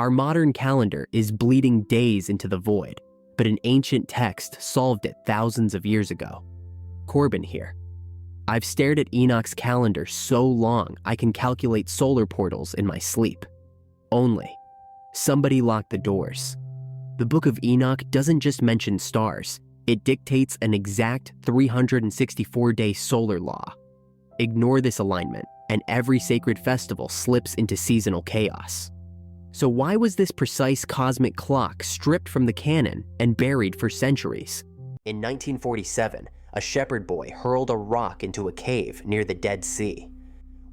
Our modern calendar is bleeding days into the void, but an ancient text solved it thousands of years ago. Corbin here. I've stared at Enoch's calendar so long I can calculate solar portals in my sleep. Only, somebody locked the doors. The Book of Enoch doesn't just mention stars, it dictates an exact 364-day solar law. Ignore this alignment, and every sacred festival slips into seasonal chaos. So why was this precise cosmic clock stripped from the canon and buried for centuries? In 1947, a shepherd boy hurled a rock into a cave near the Dead Sea.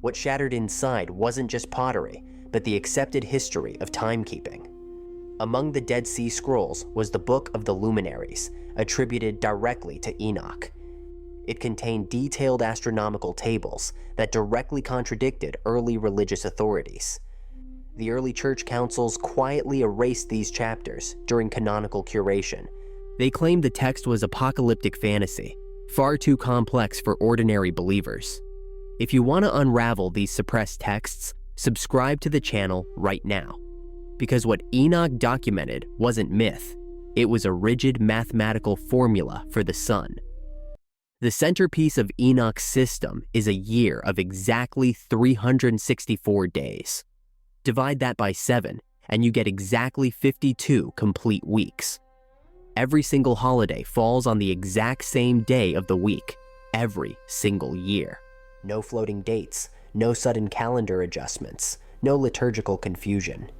What shattered inside wasn't just pottery, but the accepted history of timekeeping. Among the Dead Sea Scrolls was the Book of the Luminaries, attributed directly to Enoch. It contained detailed astronomical tables that directly contradicted early religious authorities. The early church councils quietly erased these chapters during canonical curation. They claimed the text was apocalyptic fantasy, far too complex for ordinary believers. If you want to unravel these suppressed texts, subscribe to the channel right now. Because what Enoch documented wasn't myth, it was a rigid mathematical formula for the sun. The centerpiece of Enoch's system is a year of exactly 364 days. Divide that by 7, and you get exactly 52 complete weeks. Every single holiday falls on the exact same day of the week, every single year. No floating dates, no sudden calendar adjustments, no liturgical confusion.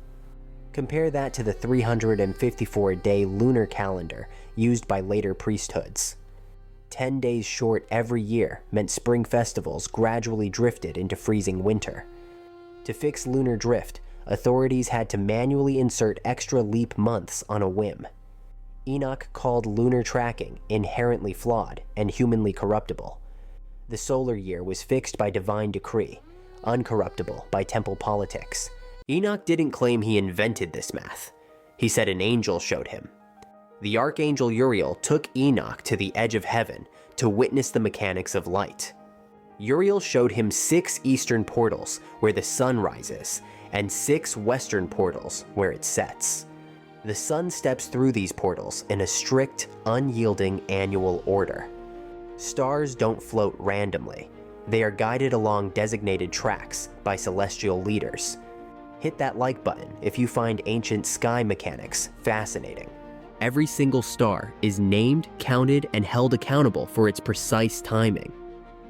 Compare that to the 354-day lunar calendar used by later priesthoods. 10 days short every year meant spring festivals gradually drifted into freezing winter. To fix lunar drift, authorities had to manually insert extra leap months on a whim. Enoch called lunar tracking inherently flawed and humanly corruptible. The solar year was fixed by divine decree, uncorruptible by temple politics. Enoch didn't claim he invented this math. He said an angel showed him. The Archangel Uriel took Enoch to the edge of heaven to witness the mechanics of light. Uriel showed him 6 eastern portals where the sun rises, and 6 western portals where it sets. The sun steps through these portals in a strict, unyielding annual order. Stars don't float randomly. They are guided along designated tracks by celestial leaders. Hit that like button if you find ancient sky mechanics fascinating. Every single star is named, counted, and held accountable for its precise timing.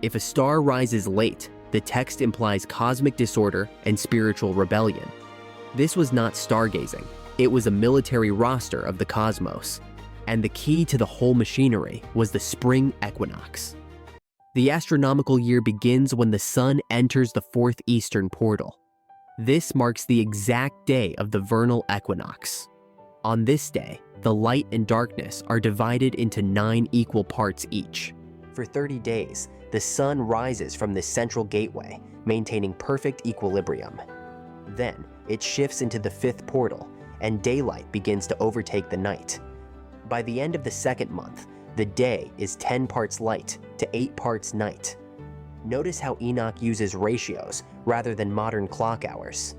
If a star rises late, the text implies cosmic disorder and spiritual rebellion. This was not stargazing. It was a military roster of the cosmos. And the key to the whole machinery was the spring equinox. The astronomical year begins when the sun enters the 4th eastern portal. This marks the exact day of the vernal equinox. On this day, the light and darkness are divided into 9 equal parts each. For 30 days, the sun rises from this central gateway, maintaining perfect equilibrium. Then, it shifts into the 5th portal, and daylight begins to overtake the night. By the end of the 2nd month, the day is 10 parts light to 8 parts night. Notice how Enoch uses ratios rather than modern clock hours.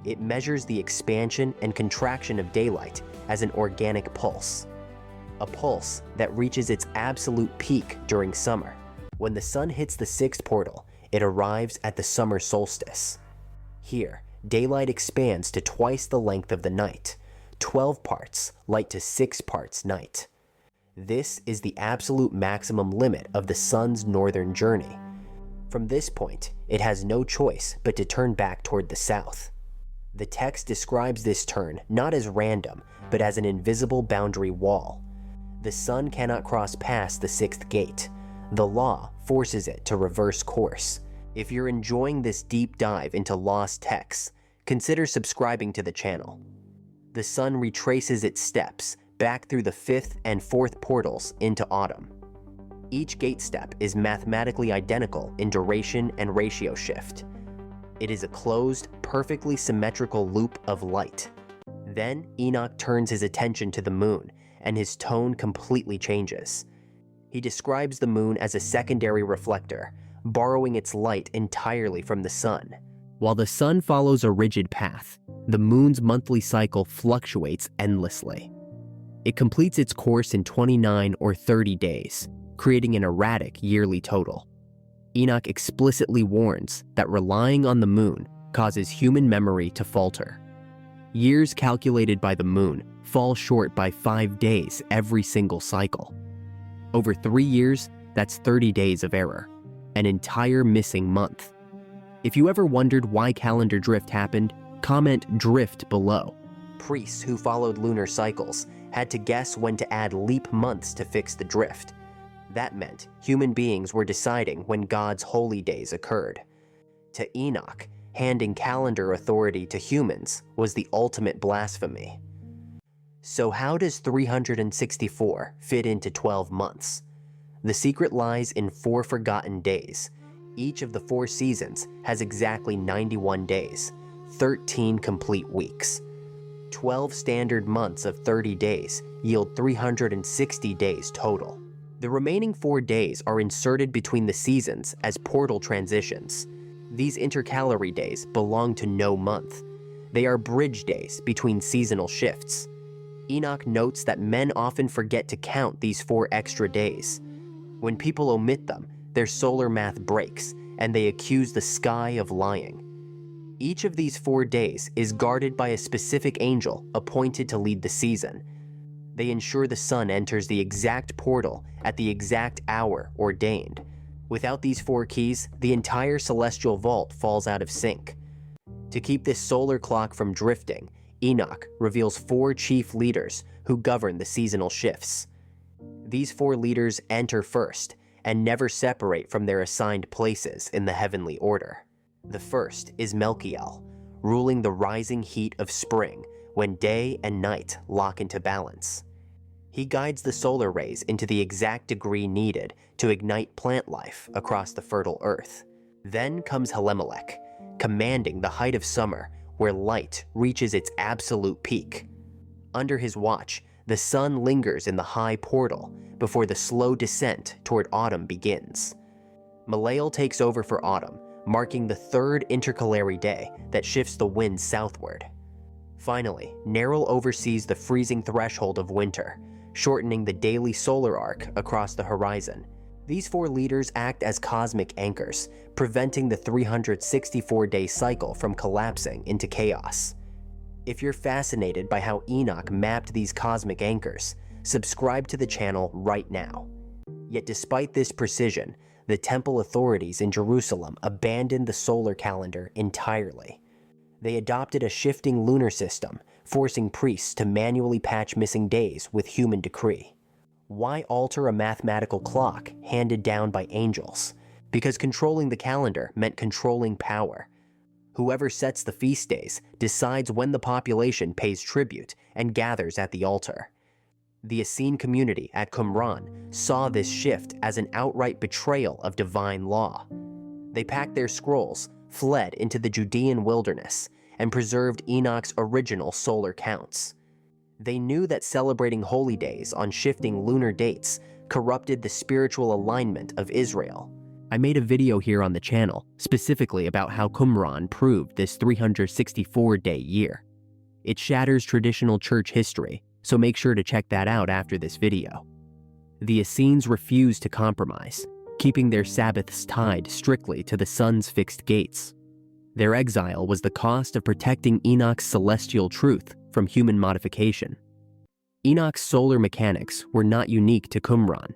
It measures the expansion and contraction of daylight as an organic pulse. A pulse that reaches its absolute peak during summer. When the sun hits the 6th portal, it arrives at the summer solstice. Here, daylight expands to twice the length of the night, 12 parts light to 6 parts night. This is the absolute maximum limit of the sun's northern journey. From this point, it has no choice but to turn back toward the south. The text describes this turn not as random, but as an invisible boundary wall. The sun cannot cross past the 6th gate. The law forces it to reverse course. If you're enjoying this deep dive into lost texts, consider subscribing to the channel. The sun retraces its steps back through the 5th and 4th portals into autumn. Each gate step is mathematically identical in duration and ratio shift. It is a closed, perfectly symmetrical loop of light. Then Enoch turns his attention to the moon, and his tone completely changes. He describes the moon as a secondary reflector, borrowing its light entirely from the sun. While the sun follows a rigid path, the moon's monthly cycle fluctuates endlessly. It completes its course in 29 or 30 days, creating an erratic yearly total. Enoch explicitly warns that relying on the moon causes human memory to falter. Years calculated by the moon fall short by 5 days every single cycle. Over 3 years, that's 30 days of error, an entire missing month. If you ever wondered why calendar drift happened, comment drift below. Priests who followed lunar cycles had to guess when to add leap months to fix the drift. That meant human beings were deciding when God's holy days occurred. To Enoch, handing calendar authority to humans was the ultimate blasphemy. So how does 364 fit into 12 months? The secret lies in 4 forgotten days. Each of the 4 seasons has exactly 91 days, 13 complete weeks. 12 standard months of 30 days yield 360 days total. The remaining 4 days are inserted between the seasons as portal transitions. These intercalary days belong to no month. They are bridge days between seasonal shifts. Enoch notes that men often forget to count these 4 extra days. When people omit them, their solar math breaks, and they accuse the sky of lying. Each of these 4 days is guarded by a specific angel appointed to lead the season. They ensure the sun enters the exact portal at the exact hour ordained. Without these 4 keys, the entire celestial vault falls out of sync. To keep this solar clock from drifting, Enoch reveals 4 chief leaders who govern the seasonal shifts. These 4 leaders enter first and never separate from their assigned places in the heavenly order. The first is Melchiel, ruling the rising heat of spring when day and night lock into balance. He guides the solar rays into the exact degree needed to ignite plant life across the fertile earth. Then comes Helemelech, commanding the height of summer where light reaches its absolute peak. Under his watch, the sun lingers in the high portal before the slow descent toward autumn begins. Malael takes over for autumn, marking the 3rd intercalary day that shifts the wind southward. Finally, Neril oversees the freezing threshold of winter, shortening the daily solar arc across the horizon. These 4 leaders act as cosmic anchors, preventing the 364-day cycle from collapsing into chaos. If you're fascinated by how Enoch mapped these cosmic anchors, subscribe to the channel right now. Yet despite this precision, the temple authorities in Jerusalem abandoned the solar calendar entirely. They adopted a shifting lunar system, forcing priests to manually patch missing days with human decree. Why alter a mathematical clock handed down by angels? Because controlling the calendar meant controlling power. Whoever sets the feast days decides when the population pays tribute and gathers at the altar. The Essene community at Qumran saw this shift as an outright betrayal of divine law. They packed their scrolls, fled into the Judean wilderness, and preserved Enoch's original solar counts. They knew that celebrating holy days on shifting lunar dates corrupted the spiritual alignment of Israel. I made a video here on the channel specifically about how Qumran proved this 364-day year. It shatters traditional church history, so make sure to check that out after this video. The Essenes refused to compromise, keeping their Sabbaths tied strictly to the sun's fixed gates. Their exile was the cost of protecting Enoch's celestial truth from human modification. Enoch's solar mechanics were not unique to Qumran.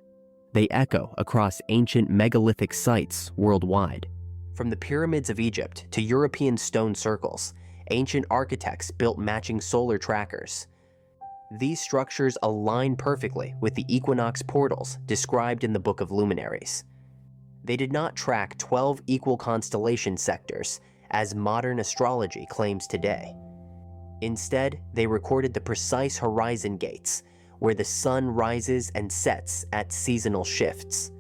They echo across ancient megalithic sites worldwide. From the pyramids of Egypt to European stone circles, ancient architects built matching solar trackers. These structures align perfectly with the equinox portals described in the Book of Luminaries. They did not track 12 equal constellation sectors, as modern astrology claims today. Instead, they recorded the precise horizon gates, where the sun rises and sets at seasonal shifts.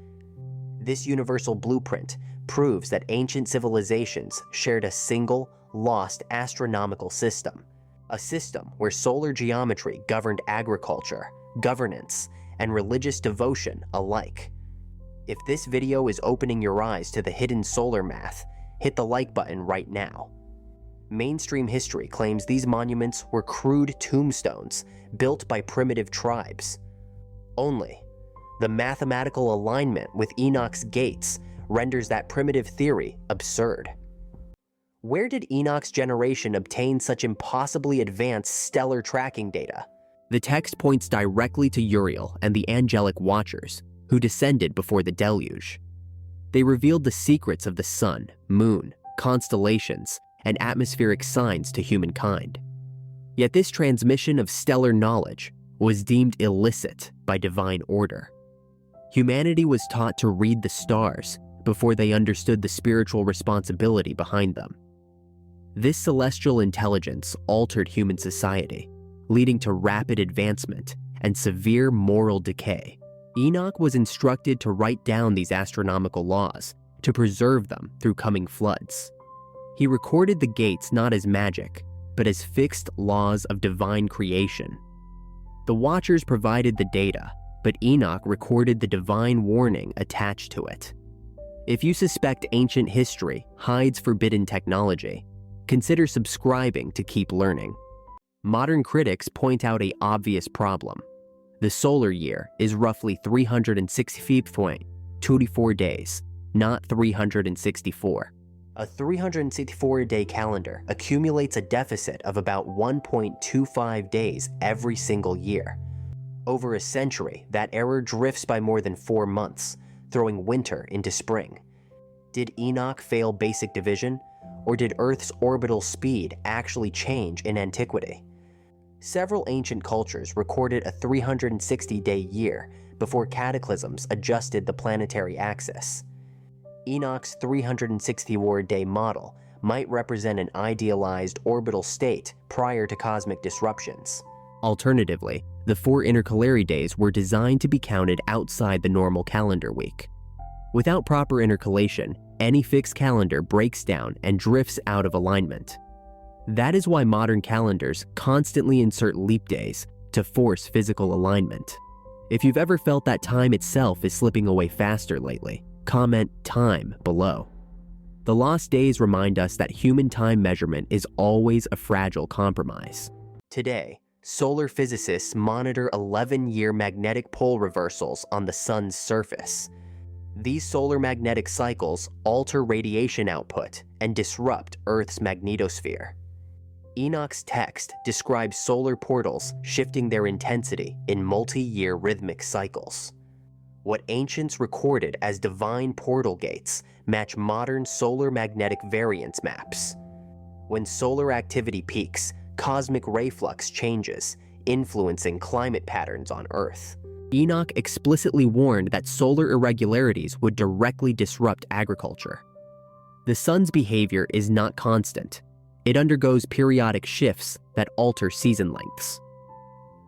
This universal blueprint proves that ancient civilizations shared a single, lost astronomical system, a system where solar geometry governed agriculture, governance, and religious devotion alike. If this video is opening your eyes to the hidden solar math, hit the like button right now. Mainstream history claims these monuments were crude tombstones built by primitive tribes. Only, the mathematical alignment with Enoch's gates renders that primitive theory absurd. Where did Enoch's generation obtain such impossibly advanced stellar tracking data? The text points directly to Uriel and the Angelic Watchers, who descended before the deluge. They revealed the secrets of the sun, moon, constellations, and atmospheric signs to humankind. Yet this transmission of stellar knowledge was deemed illicit by divine order. Humanity was taught to read the stars before they understood the spiritual responsibility behind them. This celestial intelligence altered human society, leading to rapid advancement and severe moral decay. Enoch was instructed to write down these astronomical laws to preserve them through coming floods. He recorded the gates not as magic, but as fixed laws of divine creation. The Watchers provided the data, but Enoch recorded the divine warning attached to it. If you suspect ancient history hides forbidden technology, consider subscribing to keep learning. Modern critics point out an obvious problem. The solar year is roughly 360.24 days, not 364. A 364-day calendar accumulates a deficit of about 1.25 days every single year. Over a century, that error drifts by more than 4 months, throwing winter into spring. Did Enoch fail basic division, or did Earth's orbital speed actually change in antiquity? Several ancient cultures recorded a 360-day year before cataclysms adjusted the planetary axis. Enoch's 364-day model might represent an idealized orbital state prior to cosmic disruptions. Alternatively, the 4 intercalary days were designed to be counted outside the normal calendar week. Without proper intercalation, any fixed calendar breaks down and drifts out of alignment. That is why modern calendars constantly insert leap days to force physical alignment. If you've ever felt that time itself is slipping away faster lately, comment time below. The lost days remind us that human time measurement is always a fragile compromise. Today, solar physicists monitor 11-year magnetic pole reversals on the sun's surface. These solar magnetic cycles alter radiation output and disrupt Earth's magnetosphere. Enoch's text describes solar portals shifting their intensity in multi-year rhythmic cycles. What ancients recorded as divine portal gates match modern solar magnetic variance maps. When solar activity peaks, cosmic ray flux changes, influencing climate patterns on Earth. Enoch explicitly warned that solar irregularities would directly disrupt agriculture. The sun's behavior is not constant. It undergoes periodic shifts that alter season lengths.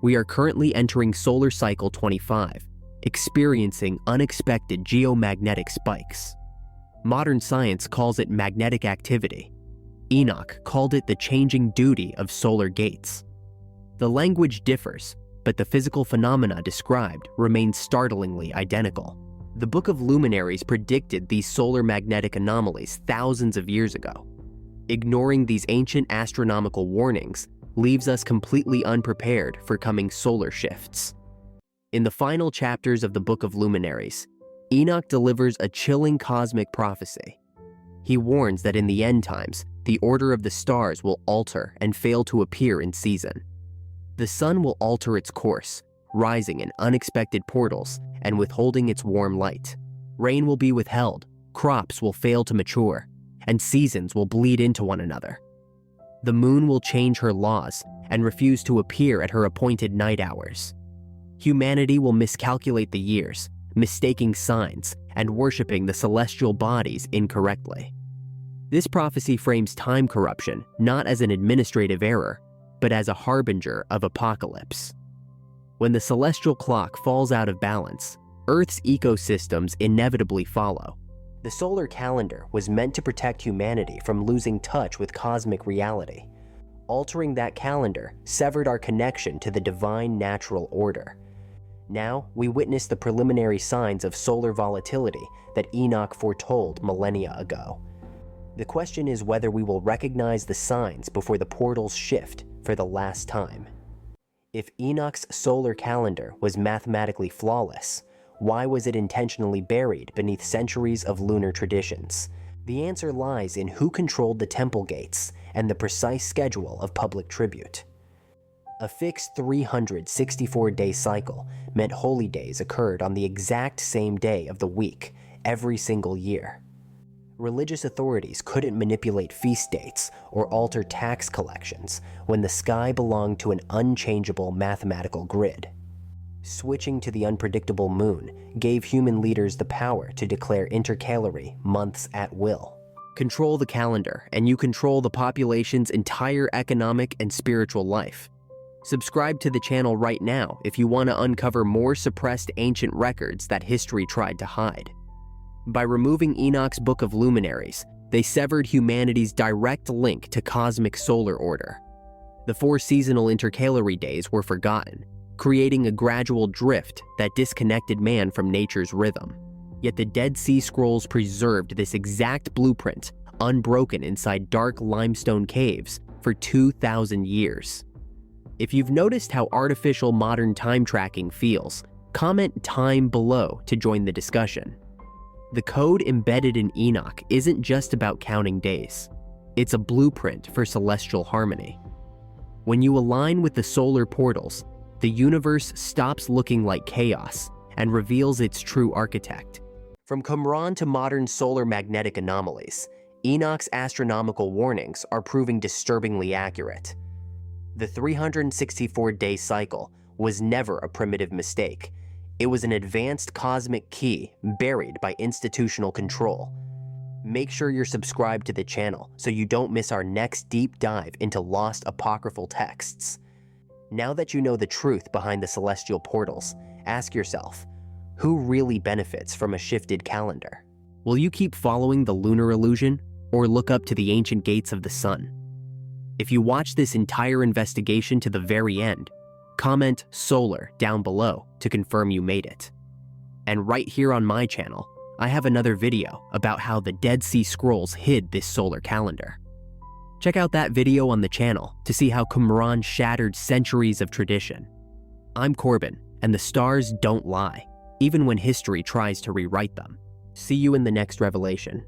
We are currently entering solar cycle 25, experiencing unexpected geomagnetic spikes. Modern science calls it magnetic activity. Enoch called it the changing duty of solar gates. The language differs, but the physical phenomena described remain startlingly identical. The Book of Luminaries predicted these solar magnetic anomalies thousands of years ago. Ignoring these ancient astronomical warnings leaves us completely unprepared for coming solar shifts. In the final chapters of the Book of Luminaries, Enoch delivers a chilling cosmic prophecy. He warns that in the end times, the order of the stars will alter and fail to appear in season. The sun will alter its course, rising in unexpected portals and withholding its warm light. Rain will be withheld, crops will fail to mature, and seasons will bleed into one another. The moon will change her laws and refuse to appear at her appointed night hours. Humanity will miscalculate the years, mistaking signs and worshiping the celestial bodies incorrectly. This prophecy frames time corruption not as an administrative error, but as a harbinger of apocalypse. When the celestial clock falls out of balance, Earth's ecosystems inevitably follow. The solar calendar was meant to protect humanity from losing touch with cosmic reality. Altering that calendar severed our connection to the divine natural order. Now, we witness the preliminary signs of solar volatility that Enoch foretold millennia ago. The question is whether we will recognize the signs before the portals shift for the last time. If Enoch's solar calendar was mathematically flawless, why was it intentionally buried beneath centuries of lunar traditions? The answer lies in who controlled the temple gates and the precise schedule of public tribute. A fixed 364-day cycle meant holy days occurred on the exact same day of the week every single year. Religious authorities couldn't manipulate feast dates or alter tax collections when the sky belonged to an unchangeable mathematical grid. Switching to the unpredictable moon gave human leaders the power to declare intercalary months at will. Control the calendar, and you control the population's entire economic and spiritual life. Subscribe to the channel right now if you want to uncover more suppressed ancient records that history tried to hide. By removing Enoch's Book of Luminaries, they severed humanity's direct link to cosmic solar order. The 4 seasonal intercalary days were forgotten, creating a gradual drift that disconnected man from nature's rhythm. Yet the Dead Sea Scrolls preserved this exact blueprint, unbroken inside dark limestone caves for 2,000 years. If you've noticed how artificial modern time tracking feels, comment time below to join the discussion. The code embedded in Enoch isn't just about counting days. It's a blueprint for celestial harmony. When you align with the solar portals, the universe stops looking like chaos and reveals its true architect. From Qumran to modern solar magnetic anomalies, Enoch's astronomical warnings are proving disturbingly accurate. The 364-day cycle was never a primitive mistake. It was an advanced cosmic key buried by institutional control. Make sure you're subscribed to the channel so you don't miss our next deep dive into lost apocryphal texts. Now that you know the truth behind the celestial portals, ask yourself, who really benefits from a shifted calendar? Will you keep following the lunar illusion or look up to the ancient gates of the sun? If you watch this entire investigation to the very end, comment solar down below to confirm you made it. And right here on my channel, I have another video about how the Dead Sea Scrolls hid this solar calendar. Check out that video on the channel to see how Qumran shattered centuries of tradition. I'm Corbin, and the stars don't lie, even when history tries to rewrite them. See you in the next revelation.